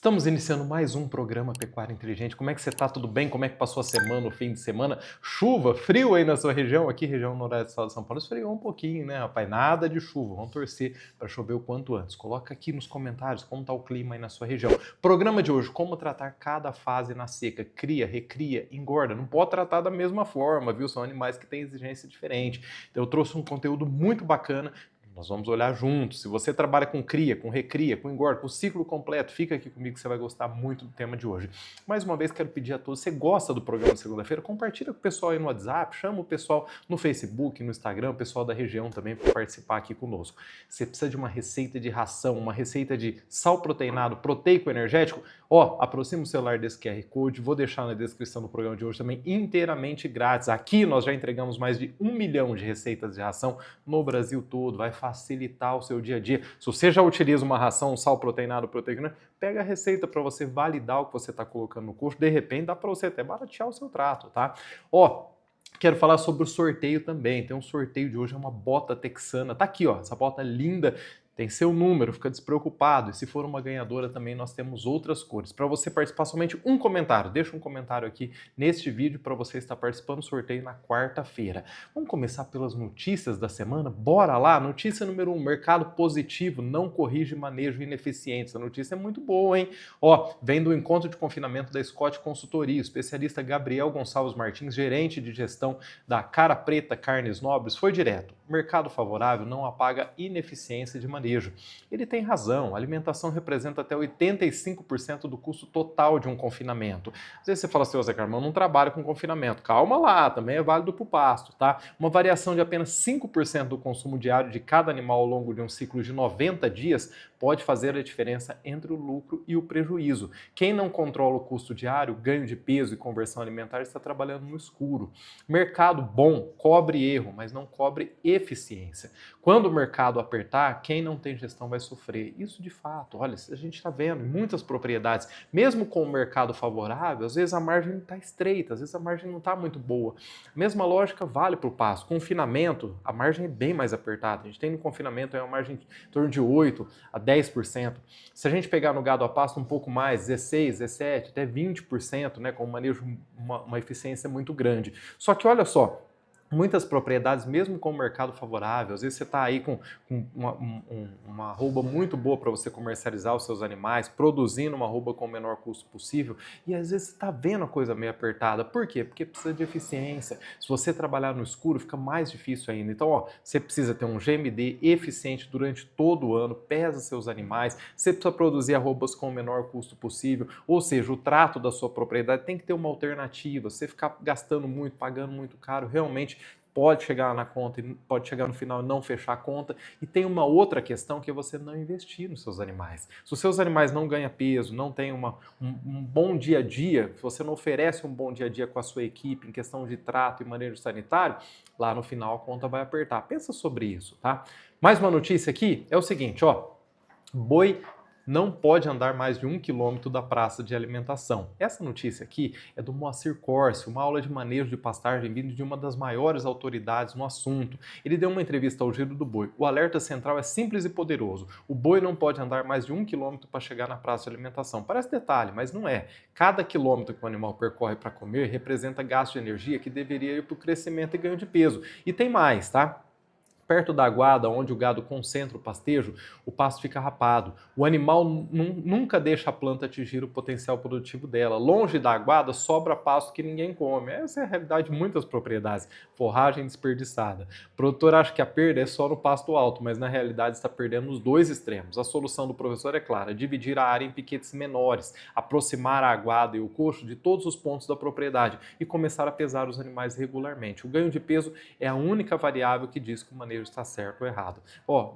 Estamos iniciando mais um programa Pecuária Inteligente. Como é que você está? Tudo bem? Como é que passou a semana, o fim de semana? Chuva, frio aí na sua região? Aqui, região noroeste do estado de São Paulo, esfriou um pouquinho, né, rapaz? Nada de chuva. Vamos torcer para chover o quanto antes. Coloca aqui nos comentários como está o clima aí na sua região. Programa de hoje, como tratar cada fase na seca. Cria, recria, engorda. Não pode tratar da mesma forma, viu? São animais que têm exigência diferente. Então eu trouxe um conteúdo muito bacana. Nós vamos olhar juntos. Se você trabalha com cria, com recria, com engorda, com ciclo completo, fica aqui comigo que você vai gostar muito do tema de hoje. Mais uma vez, quero pedir a todos, você gosta do programa de segunda-feira? Compartilha com o pessoal aí no WhatsApp, chama o pessoal no Facebook, no Instagram, o pessoal da região também para participar aqui conosco. Você precisa de uma receita de ração, uma receita de sal proteinado, proteico energético? Aproxima o celular desse QR Code, vou deixar na descrição do programa de hoje também inteiramente grátis. Aqui nós já entregamos mais de 1 milhão de receitas de ração no Brasil todo, vai facilitar o seu dia a dia. Se você já utiliza uma ração, um sal proteinado, proteico, pega a receita para você validar o que você está colocando no custo, de repente dá para você até baratear o seu trato, tá? Quero falar sobre o sorteio também. Tem um sorteio de hoje, é uma bota texana. Tá aqui, essa bota linda. Tem seu número, fica despreocupado. E se for uma ganhadora também, nós temos outras cores. Para você participar, somente um comentário. Deixa um comentário aqui neste vídeo para você estar participando do sorteio na quarta-feira. Vamos começar pelas notícias da semana? Bora lá! Notícia número 1, mercado positivo, não corrige manejo ineficiente. Essa notícia é muito boa, hein? Vem do encontro de confinamento da Scott Consultoria. O especialista Gabriel Gonçalves Martins, gerente de gestão da Cara Preta Carnes Nobres, foi direto. Mercado favorável não apaga ineficiência de manejo. Ele tem razão, a alimentação representa até 85% do custo total de um confinamento. Às vezes você fala assim, Zé Carmão, não trabalho com confinamento. Calma lá, também é válido para o pasto, tá? Uma variação de apenas 5% do consumo diário de cada animal ao longo de um ciclo de 90 dias pode fazer a diferença entre o lucro e o prejuízo. Quem não controla o custo diário, ganho de peso e conversão alimentar está trabalhando no escuro. Mercado bom cobre erro, mas não cobre eficiência. Quando o mercado apertar, quem não tem gestão vai sofrer. Isso de fato, olha, a gente está vendo em muitas propriedades, mesmo com o mercado favorável, às vezes a margem está estreita, às vezes a margem não está muito boa. A mesma lógica vale para o pasto. Confinamento, a margem é bem mais apertada. A gente tem no confinamento uma margem em torno de 8% a 10%. Se a gente pegar no gado a pasto um pouco mais, 16%, 17%, até 20%, né, com um manejo, uma eficiência muito grande. Só que olha só, muitas propriedades, mesmo com o mercado favorável, às vezes você está aí com uma arroba muito boa para você comercializar os seus animais, produzindo uma arroba com o menor custo possível, e às vezes você está vendo a coisa meio apertada. Por quê? Porque precisa de eficiência. Se você trabalhar no escuro, fica mais difícil ainda. Então, você precisa ter um GMD eficiente durante todo o ano, pesa seus animais, você precisa produzir arrobas com o menor custo possível, ou seja, o trato da sua propriedade tem que ter uma alternativa. Você ficar gastando muito, pagando muito caro, realmente pode chegar na conta e pode chegar no final e não fechar a conta. E tem uma outra questão que é você não investir nos seus animais. Se os seus animais não ganham peso, não tem um bom dia a dia, se você não oferece um bom dia a dia com a sua equipe em questão de trato e manejo sanitário, lá no final a conta vai apertar. Pensa sobre isso, tá? Mais uma notícia aqui é o seguinte, boi não pode andar mais de 1 quilômetro da praça de alimentação. Essa notícia aqui é do Moacir Corsi, uma aula de manejo de pastagem vindo de uma das maiores autoridades no assunto. Ele deu uma entrevista ao Giro do Boi. O alerta central é simples e poderoso. O boi não pode andar mais de 1 quilômetro para chegar na praça de alimentação. Parece detalhe, mas não é. Cada quilômetro que o animal percorre para comer representa gasto de energia que deveria ir para o crescimento e ganho de peso. E tem mais, tá? Perto da aguada, onde o gado concentra o pastejo, o pasto fica rapado. O animal nunca deixa a planta atingir o potencial produtivo dela. Longe da aguada, sobra pasto que ninguém come. Essa é a realidade de muitas propriedades. Forragem desperdiçada. O produtor acha que a perda é só no pasto alto, mas na realidade está perdendo nos dois extremos. A solução do professor é clara: dividir a área em piquetes menores, aproximar a aguada e o coxo de todos os pontos da propriedade e começar a pesar os animais regularmente. O ganho de peso é a única variável que diz que o manejo está certo ou errado.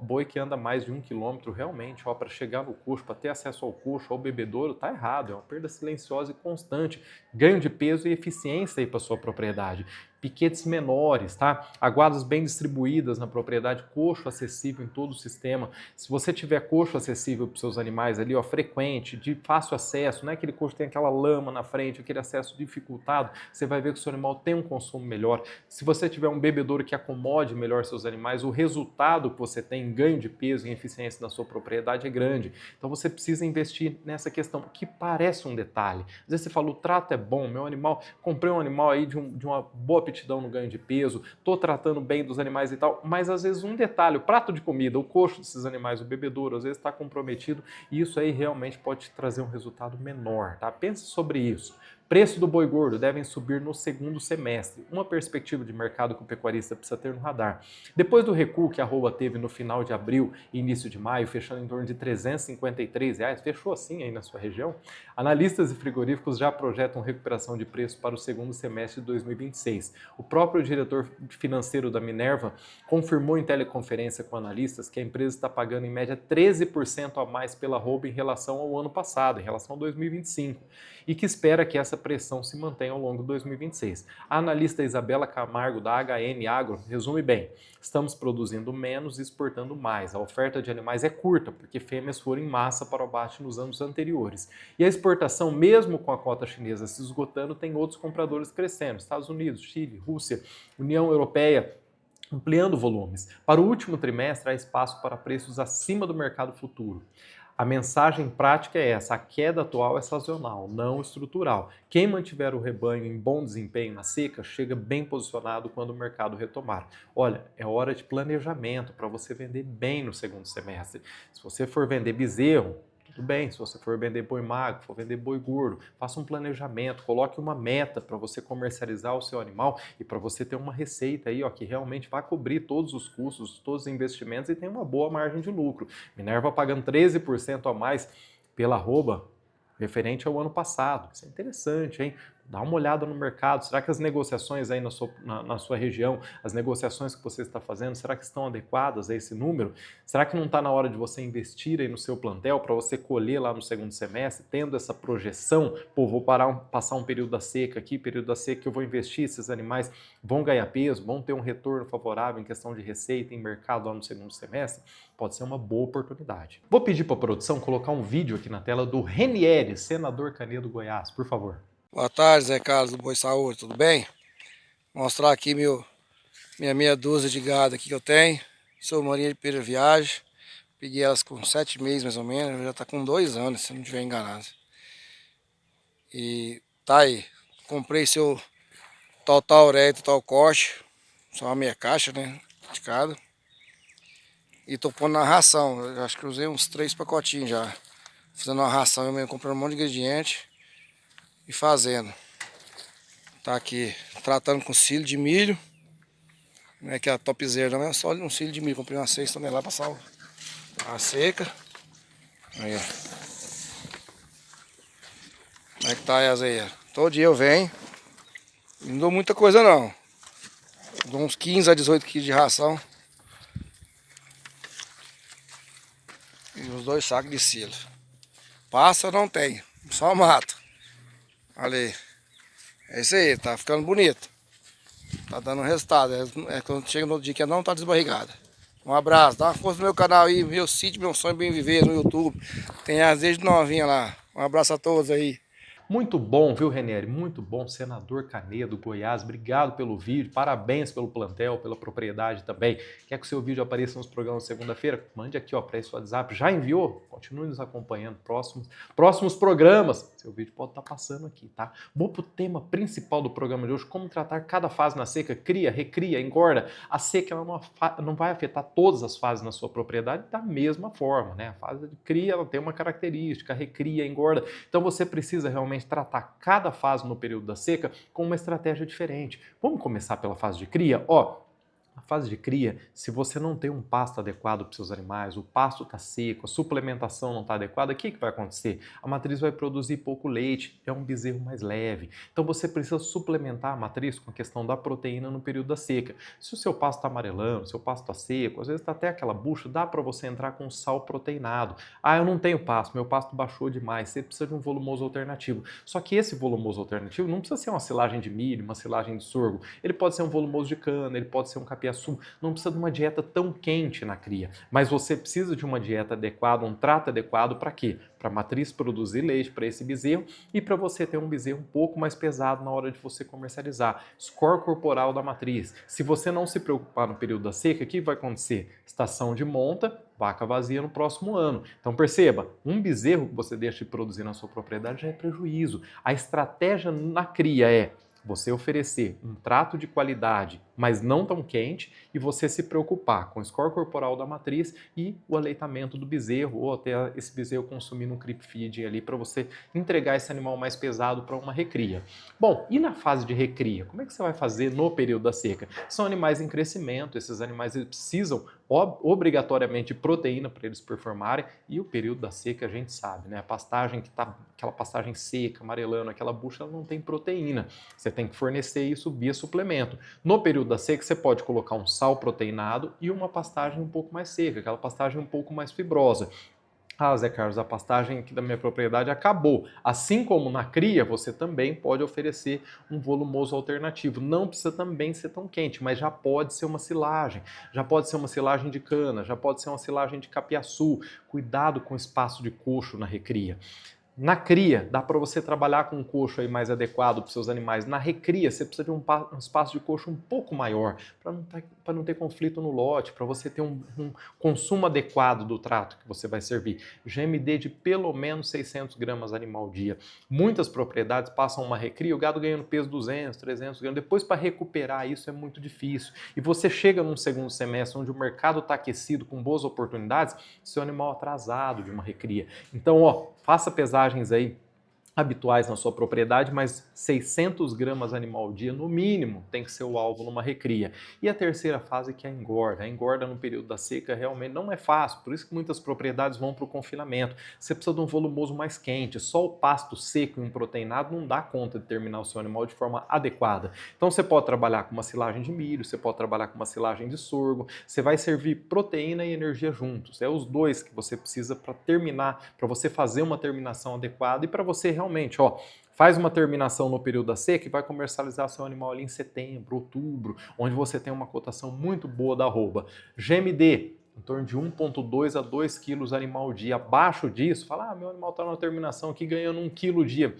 Boi que anda mais de 1 quilômetro, realmente, para chegar no coxo, para ter acesso ao coxo, ao bebedouro, está errado. É uma perda silenciosa e constante. Ganho de peso e eficiência aí para sua propriedade. piquetes menores, tá? Aguadas bem distribuídas na propriedade, coxo acessível em todo o sistema. Se você tiver coxo acessível para os seus animais ali, ó, frequente, de fácil acesso, não é aquele coxo que tem aquela lama na frente, aquele acesso dificultado, você vai ver que o seu animal tem um consumo melhor. Se você tiver um bebedouro que acomode melhor seus animais, o resultado que você tem em ganho de peso e eficiência na sua propriedade é grande. Então você precisa investir nessa questão, que parece um detalhe. Às vezes você fala, o trato é bom, meu animal, comprei um animal aí de uma boa aptidão no ganho de peso, estou tratando bem dos animais e tal, mas às vezes um detalhe, o prato de comida, o coxo desses animais, o bebedouro, às vezes está comprometido e isso aí realmente pode te trazer um resultado menor, tá? Pense sobre isso. Preço do boi gordo devem subir no segundo semestre, uma perspectiva de mercado que o pecuarista precisa ter no radar. Depois do recuo que a arroba teve no final de abril e início de maio, fechando em torno de R$ 353, fechou assim aí na sua região, analistas e frigoríficos já projetam recuperação de preço para o segundo semestre de 2026. O próprio diretor financeiro da Minerva confirmou em teleconferência com analistas que a empresa está pagando em média 13% a mais pela arroba em relação ao ano passado, em relação a 2025, e que espera que essa pressão se mantenha ao longo de 2026. A analista Isabela Camargo, da HN Agro, resume bem: estamos produzindo menos e exportando mais. A oferta de animais é curta, porque fêmeas foram em massa para o abate nos anos anteriores. E a exportação, mesmo com a cota chinesa se esgotando, tem outros compradores crescendo. Estados Unidos, Chile, Rússia, União Europeia, ampliando volumes. Para o último trimestre, há espaço para preços acima do mercado futuro. A mensagem prática é essa: a queda atual é sazonal, não estrutural. Quem mantiver o rebanho em bom desempenho na seca chega bem posicionado quando o mercado retomar. Olha, é hora de planejamento para você vender bem no segundo semestre. Se você for vender bezerro, tudo bem. Se você for vender boi magro, for vender boi gordo, faça um planejamento, coloque uma meta para você comercializar o seu animal e para você ter uma receita aí, ó, que realmente vai cobrir todos os custos, todos os investimentos e tem uma boa margem de lucro. Minerva pagando 13% a mais pela arroba referente ao ano passado. Isso é interessante, hein? Dá uma olhada no mercado. Será que as negociações aí na sua região, as negociações que você está fazendo, será que estão adequadas a esse número? Será que não está na hora de você investir aí no seu plantel para você colher lá no segundo semestre, tendo essa projeção? Pô, vou passar um período da seca aqui, período da seca que eu vou investir, esses animais vão ganhar peso, vão ter um retorno favorável em questão de receita em mercado lá no segundo semestre? Pode ser uma boa oportunidade. Vou pedir para a produção colocar um vídeo aqui na tela do Renieri, senador Canedo Goiás, por favor. Boa tarde, Zé Carlos do Boi Saúde, tudo bem? Vou mostrar aqui minha meia dúzia de gado aqui que eu tenho. Sou Marinha de Pera Viagem. Peguei elas com 7 meses mais ou menos, já tá com 2 anos, se não estiver enganado. E tá aí, comprei seu Total Ureia e Total Corte, só uma meia caixa, né, de cada. E tô pondo na ração, eu acho que usei uns 3 pacotinhos já. Fazendo uma ração, eu mesmo comprando um monte de ingrediente e fazendo. Tá aqui, tratando com cilho de milho. Não é que a topzera, não é só um cilho de milho. Comprei umas 6 toneladas para salvar a seca. Aí, ó. Como é que tá essa aí? Todo dia eu venho. Não dou muita coisa não. Dou uns 15 a 18 quilos de ração. E os 2 sacos de silo. Passa não tem, só mato. Olha aí. É isso aí, tá ficando bonito. Tá dando resultado. É quando chega no dia que não tá desbarrigada. Um abraço, dá uma força no meu canal aí, meu sítio, meu sonho bem viver no YouTube. Tem as desde novinha lá. Um abraço a todos aí. Muito bom, viu, Renieri? Muito bom, senador Canedo, Goiás. Obrigado pelo vídeo, parabéns pelo plantel, pela propriedade também. Quer que o seu vídeo apareça nos programas segunda-feira? Mande aqui, ó, para esse WhatsApp. Já enviou? Continue nos acompanhando. Próximos programas, seu vídeo pode estar passando aqui, tá? Vou pro tema principal do programa de hoje: como tratar cada fase na seca, cria, recria, engorda. A seca ela não vai afetar todas as fases na sua propriedade da mesma forma, né? A fase de cria, ela tem uma característica, recria, engorda. Então você precisa realmente tratar cada fase no período da seca com uma estratégia diferente. Vamos começar pela fase de cria? Ó, Na fase de cria, se você não tem um pasto adequado para os seus animais, o pasto está seco, a suplementação não está adequada, o que vai acontecer? A matriz vai produzir pouco leite, é um bezerro mais leve. Então você precisa suplementar a matriz com a questão da proteína no período da seca. Se o seu pasto está amarelando, se o seu pasto está seco, às vezes está até aquela bucha, dá para você entrar com sal proteinado. Ah, eu não tenho pasto, meu pasto baixou demais, você precisa de um volumoso alternativo. Só que esse volumoso alternativo não precisa ser uma silagem de milho, uma silagem de sorgo, ele pode ser um volumoso de cana, ele pode ser um capiaçu, não precisa de uma dieta tão quente na cria, mas você precisa de uma dieta adequada, um trato adequado para quê? Para a matriz produzir leite para esse bezerro e para você ter um bezerro um pouco mais pesado na hora de você comercializar. Score corporal da matriz. Se você não se preocupar no período da seca, o que vai acontecer? Estação de monta, vaca vazia no próximo ano. Então perceba, um bezerro que você deixa de produzir na sua propriedade já é prejuízo. A estratégia na cria é você oferecer um trato de qualidade, mas não tão quente, e você se preocupar com o score corporal da matriz e o aleitamento do bezerro, ou até esse bezerro consumindo um creep feeding ali para você entregar esse animal mais pesado para uma recria. Bom, e na fase de recria, como é que você vai fazer no período da seca? São animais em crescimento, esses animais eles precisam obrigatoriamente de proteína para eles performarem, e o período da seca a gente sabe, né? A pastagem que tá aquela pastagem seca, amarelando, aquela bucha, ela não tem proteína. Você tem que fornecer isso via suplemento. No período da seca, você pode colocar um sal proteinado e uma pastagem um pouco mais seca, aquela pastagem um pouco mais fibrosa. Ah, Zé Carlos, a pastagem aqui da minha propriedade acabou. Assim como na cria, você também pode oferecer um volumoso alternativo. Não precisa também ser tão quente, mas já pode ser uma silagem. Já pode ser uma silagem de cana, já pode ser uma silagem de capiaçu. Cuidado com o espaço de coxo na recria. Na cria, dá para você trabalhar com um coxo aí mais adequado para os seus animais. Na recria, você precisa de um espaço de coxo um pouco maior, para não ter conflito no lote, para você ter um consumo adequado do trato que você vai servir. GMD de pelo menos 600 gramas animal dia. Muitas propriedades passam uma recria, o gado ganhando peso 200, 300 gramas. Depois, para recuperar isso, é muito difícil. E você chega num segundo semestre, onde o mercado está aquecido, com boas oportunidades, seu animal atrasado de uma recria. Então, faça pesagens aí habituais na sua propriedade, mas 600 gramas animal dia, no mínimo, tem que ser o alvo numa recria. E a terceira fase, que é a engorda. A engorda no período da seca realmente não é fácil, por isso que muitas propriedades vão para o confinamento. Você precisa de um volumoso mais quente, só o pasto seco e um proteinado não dá conta de terminar o seu animal de forma adequada. Então você pode trabalhar com uma silagem de milho, você pode trabalhar com uma silagem de sorgo, você vai servir proteína e energia juntos. É os dois que você precisa para terminar, para você fazer uma terminação adequada e para você realmente, faz uma terminação no período da seca e vai comercializar seu animal ali em setembro, outubro, onde você tem uma cotação muito boa da arroba. GMD, em torno de 1,2 a 2 quilos animal dia. Abaixo disso, fala, meu animal está na terminação aqui ganhando 1 quilo dia.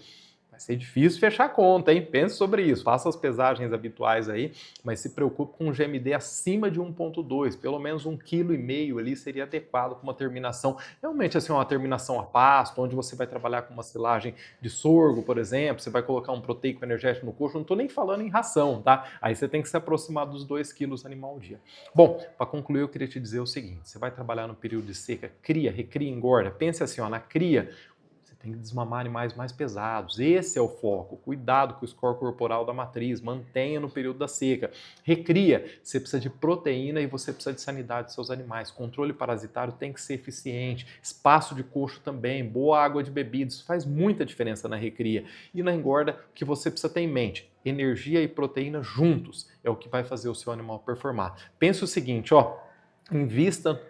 Vai ser difícil fechar a conta, hein? Pense sobre isso, faça as pesagens habituais aí, mas se preocupe com um GMD acima de 1,2, pelo menos 1,5 kg ali seria adequado para uma terminação, realmente assim, uma terminação a pasto, onde você vai trabalhar com uma silagem de sorgo, por exemplo, você vai colocar um proteico energético no coxo, não estou nem falando em ração, tá? Aí você tem que se aproximar dos 2 quilos animal ao dia. Bom, para concluir eu queria te dizer o seguinte, você vai trabalhar no período de seca, cria, recria, engorda, pense assim, na cria, tem que desmamar animais mais pesados. Esse é o foco. Cuidado com o score corporal da matriz. Mantenha no período da seca. Recria. Você precisa de proteína e você precisa de sanidade dos seus animais. Controle parasitário tem que ser eficiente. Espaço de coxo também. Boa água de bebida. Isso faz muita diferença na recria. E na engorda, o que você precisa ter em mente? Energia e proteína juntos é o que vai fazer o seu animal performar. Pense o seguinte, invista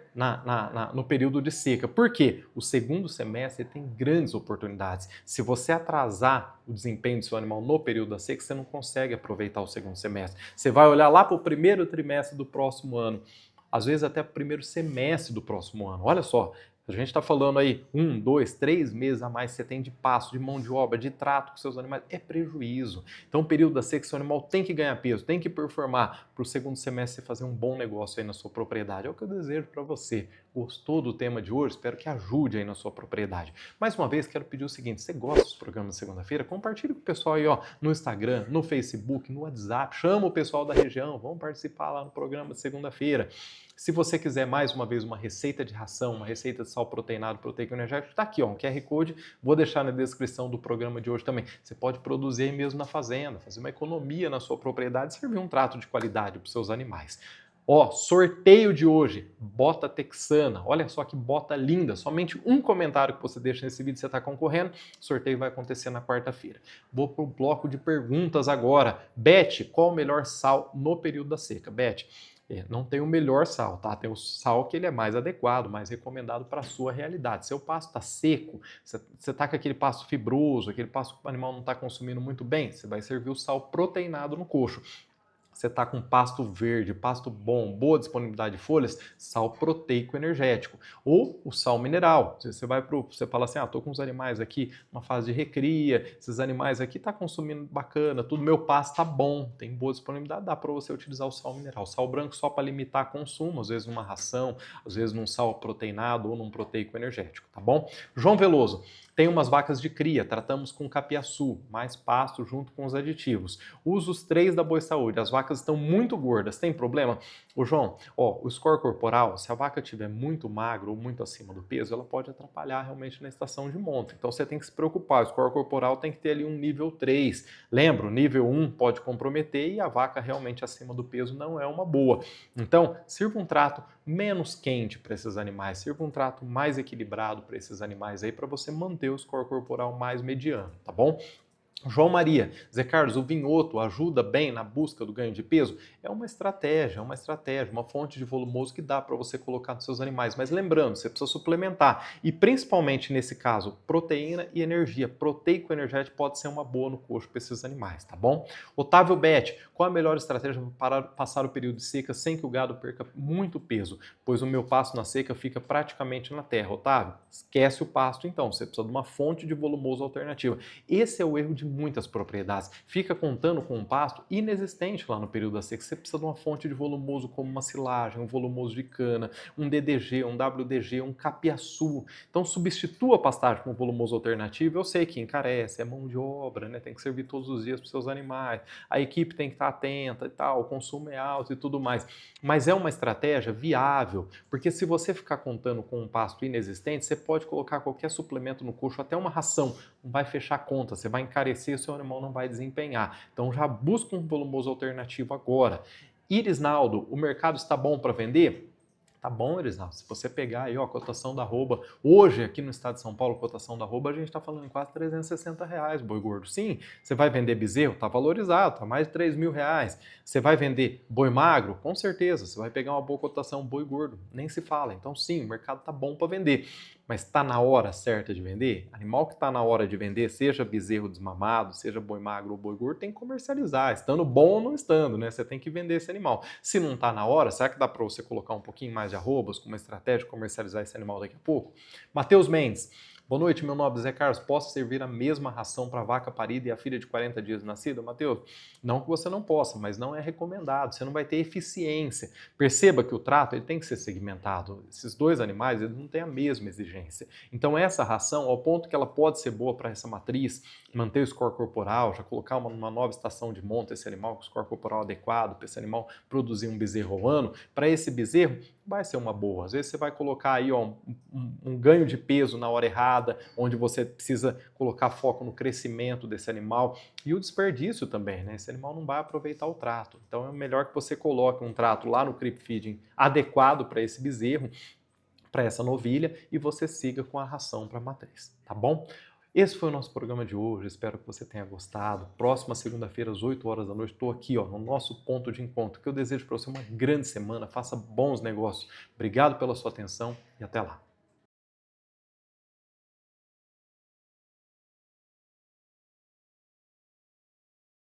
no período de seca. Por quê? O segundo semestre tem grandes oportunidades. Se você atrasar o desempenho do seu animal no período da seca, você não consegue aproveitar o segundo semestre. Você vai olhar lá para o primeiro trimestre do próximo ano, às vezes até para o primeiro semestre do próximo ano. Olha só, a gente está falando aí 1, 2, 3 meses a mais que você tem de pasto, de mão de obra, de trato com seus animais, é prejuízo. Então, o período da seca, seu animal tem que ganhar peso, tem que performar para o segundo semestre você fazer um bom negócio aí na sua propriedade. É o que eu desejo para você. Gostou do tema de hoje? Espero que ajude aí na sua propriedade. Mais uma vez, quero pedir o seguinte, você gosta dos programas de segunda-feira? Compartilhe com o pessoal aí, no Instagram, no Facebook, no WhatsApp, chama o pessoal da região, vamos participar lá no programa de segunda-feira. Se você quiser mais uma vez uma receita de ração, uma receita de sal proteinado, proteico energético, está aqui, um QR Code, vou deixar na descrição do programa de hoje também. Você pode produzir aí mesmo na fazenda, fazer uma economia na sua propriedade, servir um trato de qualidade para os seus animais. Ó, sorteio de hoje, bota texana. Olha só que bota linda. Somente um comentário que você deixa nesse vídeo você está concorrendo. O sorteio vai acontecer na quarta-feira. Vou para o bloco de perguntas agora. Beth, qual o melhor sal no período da seca? Beth, não tem o melhor sal, tá? Tem o sal que ele é mais adequado, mais recomendado para a sua realidade. Seu pasto está seco, você está com aquele pasto fibroso, aquele pasto que o animal não está consumindo muito bem, você vai servir o sal proteinado no coxo. Você está com pasto verde, pasto bom, boa disponibilidade de folhas, sal proteico energético. Ou o sal mineral. Você fala assim, tô com os animais aqui numa fase de recria, esses animais aqui tá consumindo bacana, tudo, meu pasto tá bom, tem boa disponibilidade, dá para você utilizar o sal mineral. Sal branco só para limitar consumo, às vezes numa ração, às vezes num sal proteinado ou num proteico energético, tá bom? João Veloso, tem umas vacas de cria, tratamos com capiaçu, mais pasto junto com os aditivos. Uso os 3 da Boa Saúde, as vacas estão muito gordas, tem problema? Ô João, o score corporal, se a vaca estiver muito magra ou muito acima do peso, ela pode atrapalhar realmente na estação de monta. Então você tem que se preocupar, o score corporal tem que ter ali um nível 3. Lembra, o nível 1 pode comprometer e a vaca realmente acima do peso não é uma boa. Então, sirva um trato menos quente para esses animais, sirva um trato mais equilibrado para esses animais aí, para você manter o score corporal mais mediano, tá bom? João Maria, Zé Carlos, o vinhoto ajuda bem na busca do ganho de peso? É uma estratégia, uma fonte de volumoso que dá para você colocar nos seus animais. Mas lembrando, você precisa suplementar. E principalmente nesse caso, proteína e energia. Proteico energético pode ser uma boa no coxo para esses animais, tá bom? Otávio Bete, qual a melhor estratégia para passar o período de seca sem que o gado perca muito peso? Pois o meu pasto na seca fica praticamente na terra. Otávio, esquece o pasto então, você precisa de uma fonte de volumoso alternativa. Esse é o erro de muitas propriedades. Fica contando com um pasto inexistente lá no período da seca. Você precisa de uma fonte de volumoso como uma silagem, um volumoso de cana, um DDG, um WDG, um capiaçu. Então substitua a pastagem com um volumoso alternativo. Eu sei que encarece, é mão de obra, né? Tem que servir todos os dias para os seus animais. A equipe tem que estar atenta e tal, o consumo é alto e tudo mais. Mas é uma estratégia viável, porque se você ficar contando com um pasto inexistente, você pode colocar qualquer suplemento no coxo, até uma ração, não vai fechar a conta, você vai encarecer e o seu animal não vai desempenhar. Então já busca um volumoso alternativo agora. Irisnaldo, o mercado está bom para vender? Tá bom, Irisnaldo, se você pegar aí a cotação da arroba, hoje aqui no estado de São Paulo, a cotação da arroba, a gente está falando em quase R$360, boi gordo. Sim, você vai vender bezerro? Tá valorizado, tá mais de R$3.000. Você vai vender boi magro? Com certeza, você vai pegar uma boa cotação boi gordo, nem se fala. Então sim, o mercado tá bom para vender. Mas está na hora certa de vender? Animal que está na hora de vender, seja bezerro desmamado, seja boi magro ou boi gordo, tem que comercializar, estando bom ou não estando, né? Você tem que vender esse animal. Se não está na hora, será que dá para você colocar um pouquinho mais de arrobas com uma estratégia de comercializar esse animal daqui a pouco? Matheus Mendes, boa noite, meu nobre Zé Carlos. Posso servir a mesma ração para a vaca parida e a filha de 40 dias nascida? Matheus, não que você não possa, mas não é recomendado. Você não vai ter eficiência. Perceba que o trato ele tem que ser segmentado. Esses dois animais eles não têm a mesma exigência. Então essa ração, ao ponto que ela pode ser boa para essa matriz, manter o score corporal, já colocar uma nova estação de monta esse animal com o score corporal adequado, para esse animal produzir um bezerro ao ano, para esse bezerro vai ser uma boa. Às vezes você vai colocar aí um ganho de peso na hora errada, onde você precisa colocar foco no crescimento desse animal e o desperdício também, né? Esse animal não vai aproveitar o trato. Então é melhor que você coloque um trato lá no creep feeding adequado para esse bezerro, para essa novilha, e você siga com a ração para a matriz, tá bom? Esse foi o nosso programa de hoje, espero que você tenha gostado. Próxima segunda-feira, às 8 horas da noite, estou aqui no nosso ponto de encontro, que eu desejo para você uma grande semana, faça bons negócios. Obrigado pela sua atenção e até lá.